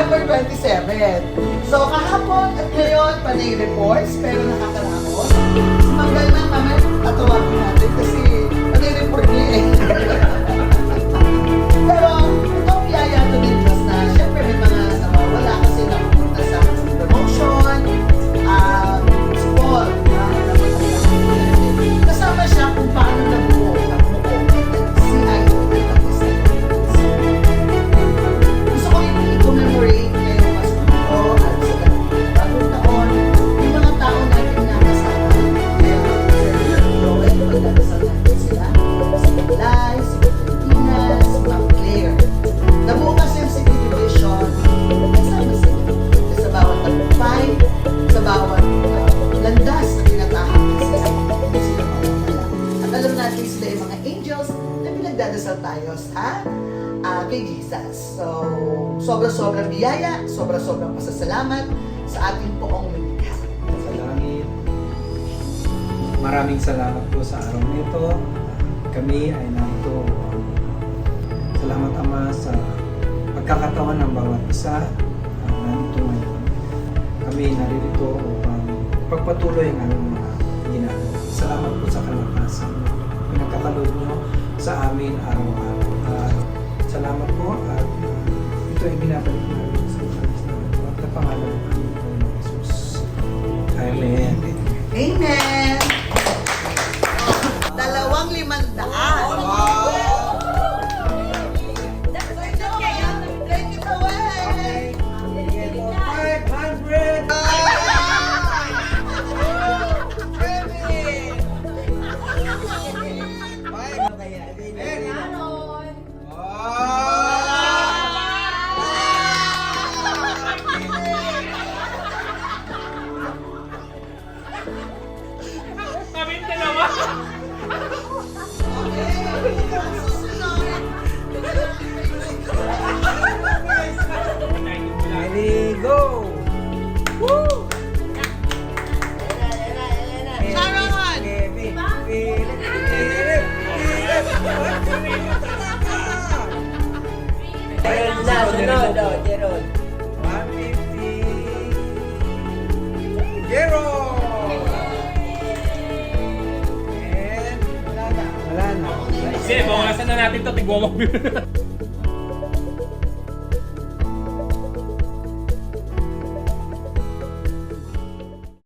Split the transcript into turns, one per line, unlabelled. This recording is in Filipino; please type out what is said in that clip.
December 27. So, kahapon at ngayon, panay reports, pero nakakaramot. Sumanggal na kami at tawagin natin kasi panay report niya eh. Pero, itong biyaya to din Diyos na, syempre may mga nawawala kasi napunta sa promotion, sport, kasama siya kung paano nabuo ang muko ng CIO at gusto ko i-commemorate ngayong Pasko at sa bagong taon yung mga tao natin na kasama. Kaya Sir Joel, pagdadasal natin sila si Nicolay, si Pilipinas, si Ma'am Claire. Nabuo kasi yung City Division, kasama sila. Sa bawat tagumpay, sa bawat landas na tinatahak sila. Hindi sila mawawala. At alam natin sila yung mga angels na pinagdadasal tayo kay Jesus. So, sobra-sobrang biyaya, sobra-sobrang pasasalamat sa ating poong lumikha.
Sa langit, maraming salamat po sa araw nito. Kami ay narito. Salamat Ama sa pagkakataon ng bawat isa. Narito ngayon. Kami naririto upang pagpatuloy ang aming mga ginagawa. Salamat po sa kalakasan. Pinagkakaloob nyo sa amin araw-araw. Salamat po at ito ay binabalik namin sa Diyos na at na pangalan ng aming Panginoon Jesus. Amen.
Amen! 2,500. Take it away!
Kaming dalawa.
Ready, go! Woo!
Sharon!
Ayun na, sunod, Jeron.
150. Zero! And wala na.
Sige, bawasan na natin to. Tigwawag.